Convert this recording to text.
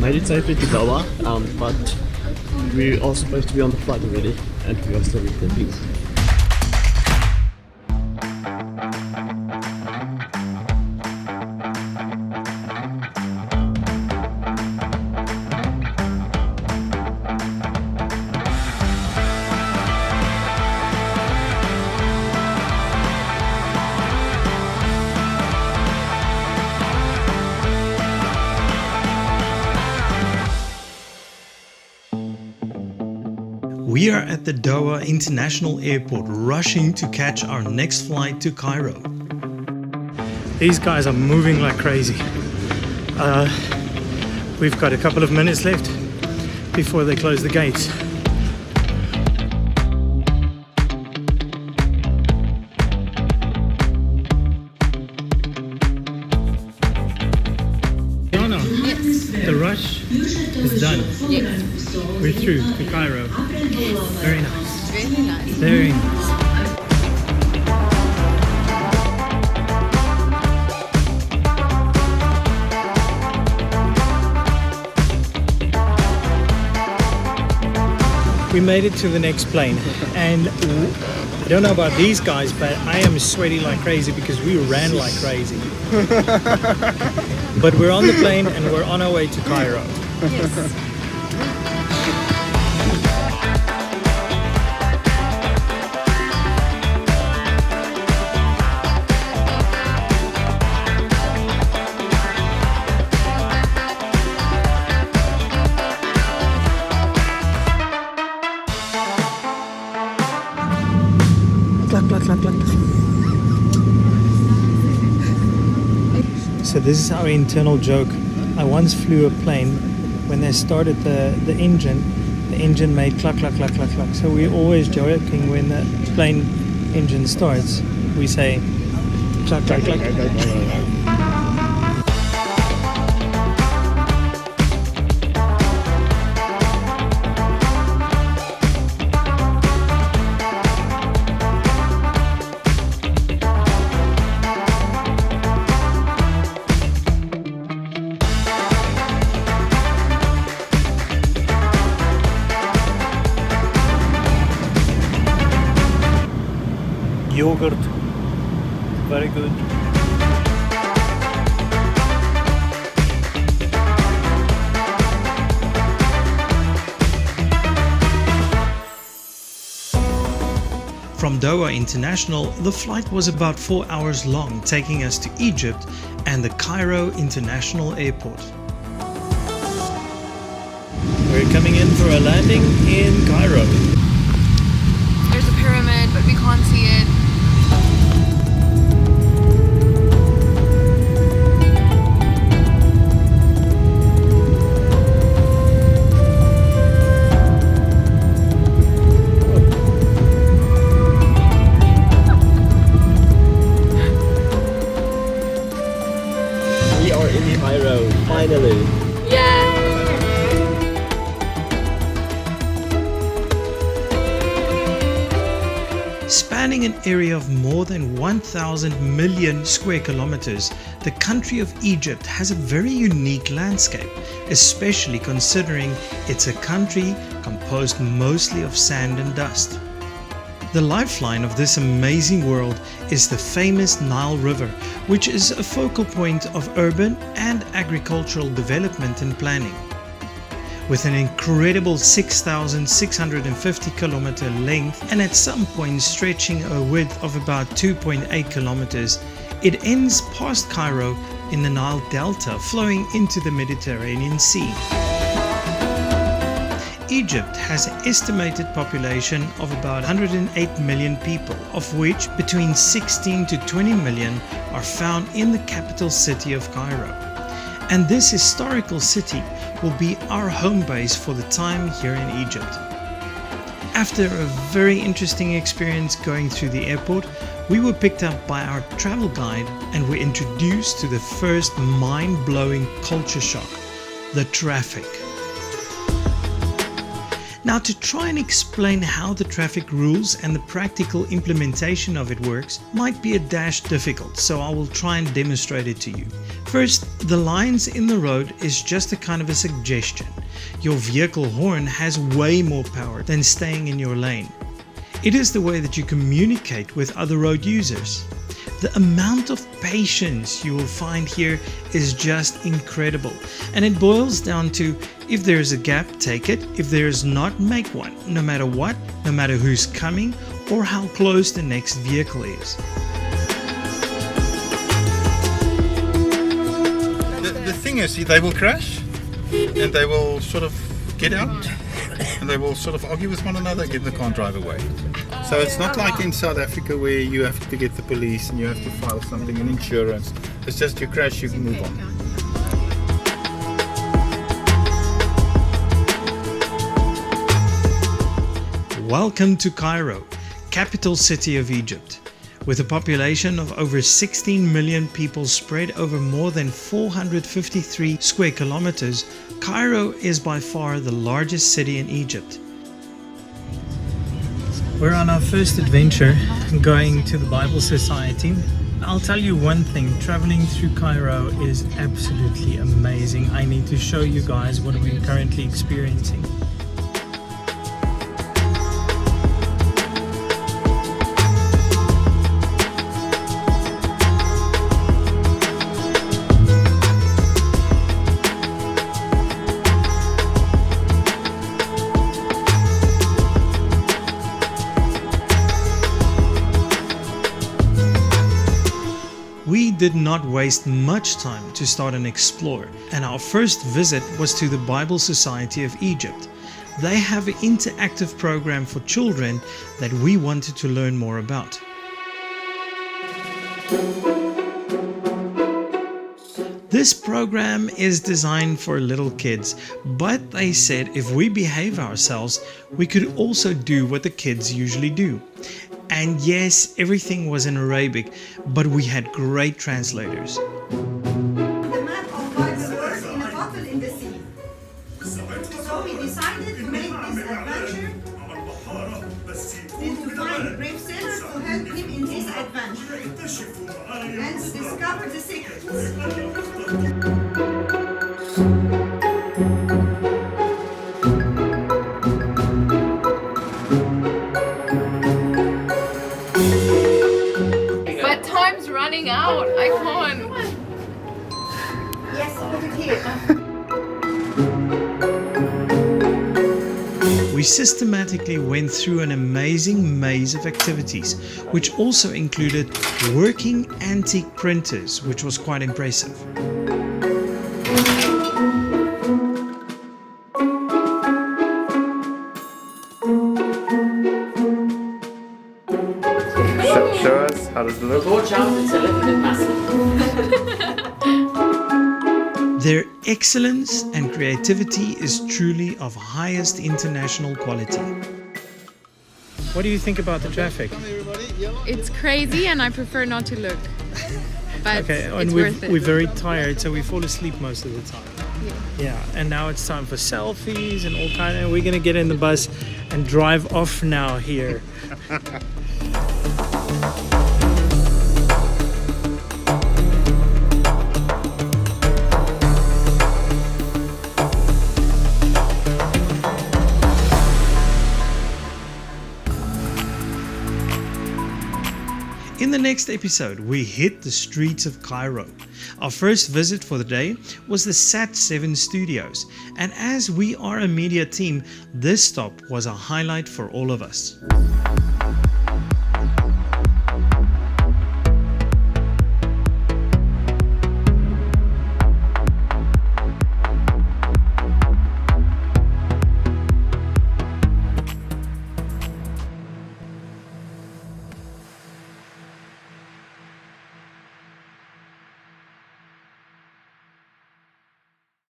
made it safely to Doha, but we are supposed to be on the flight already, and we are still reporting. We are at the Doha International Airport, rushing to catch our next flight to Cairo. These guys are moving like crazy. We've got a couple of minutes left before they close the gates. Diana, yes. The rush is done. Yes. We're through to Cairo. Very nice. Very nice. Very nice. We made it to the next plane, and I don't know about these guys, but I am sweaty like crazy because we ran like crazy. But we're on the plane and we're on our way to Cairo. Yes. So this is our internal joke. I once flew a plane. When they started the engine made cluck cluck cluck cluck cluck. So we're always joking when the plane engine starts. We say cluck cluck cluck. Yogurt, very good. From Doha International, the flight was about 4 hours long, taking us to Egypt and the Cairo International Airport. We're coming in for a landing in Cairo. There's a pyramid, but we can't see it. We are in Cairo, finally! Yay! Spanning an area of more than 1,000 million square kilometers, the country of Egypt has a very unique landscape, especially considering it's a country composed mostly of sand and dust. The lifeline of this amazing world is the famous Nile River, which is a focal point of urban and agricultural development and planning. With an incredible 6,650 kilometer length and at some points stretching a width of about 2.8 kilometers, it ends past Cairo in the Nile Delta, flowing into the Mediterranean Sea. Egypt has an estimated population of about 108 million people, of which between 16 to 20 million are found in the capital city of Cairo. And this historical city will be our home base for the time here in Egypt. After a very interesting experience going through the airport, we were picked up by our travel guide and were introduced to the first mind-blowing culture shock: the traffic. Now, to try and explain how the traffic rules and the practical implementation of it works might be a dash difficult, so I will try and demonstrate it to you. First, the lines in the road is just a kind of a suggestion. Your vehicle horn has way more power than staying in your lane. It is the way that you communicate with other road users. The amount of patience you will find here is just incredible, and it boils down to, if there is a gap, take it. If there is not, make one, no matter what, no matter who's coming or how close the next vehicle is. The thing is, they will crash and they will sort of get out and they will sort of argue with one another, get in the car and drive away. So it's not like in South Africa where you have to get the police and you have to file something and insurance. It's just you crash, you can move on. Welcome to Cairo, capital city of Egypt. With a population of over 16 million people spread over more than 453 square kilometers, Cairo is by far the largest city in Egypt. We're on our first adventure going to the Bible Society. I'll tell you one thing, traveling through Cairo is absolutely amazing. I need to show you guys what we're currently experiencing. We did not waste much time to start and explore, and our first visit was to the Bible Society of Egypt. They have an interactive program for children that we wanted to learn more about. This program is designed for little kids, but they said if we behave ourselves, we could also do what the kids usually do. And yes, everything was in Arabic, but we had great translators. The map of Bible was in a bottle in the sea. So we decided to make this adventure and to find a brave sailor to help him in this adventure and to discover the secrets. Running out. I can't. Yes, put it here. We systematically went through an amazing maze of activities, which also included working antique printers, which was quite impressive. Show us, how does it look? Watch out, it's a little bit massive. Their excellence and creativity is truly of highest international quality. What do you think about the traffic? It's crazy and I prefer not to look. But Okay, and it's worth it. we're very tired, so we fall asleep most of the time. Yeah, and now it's time for selfies and all kind. And we're gonna get in the bus and drive off now here. In the next episode, we hit the streets of Cairo. Our first visit for the day was the Sat7 studios, and as we are a media team, this stop was a highlight for all of us.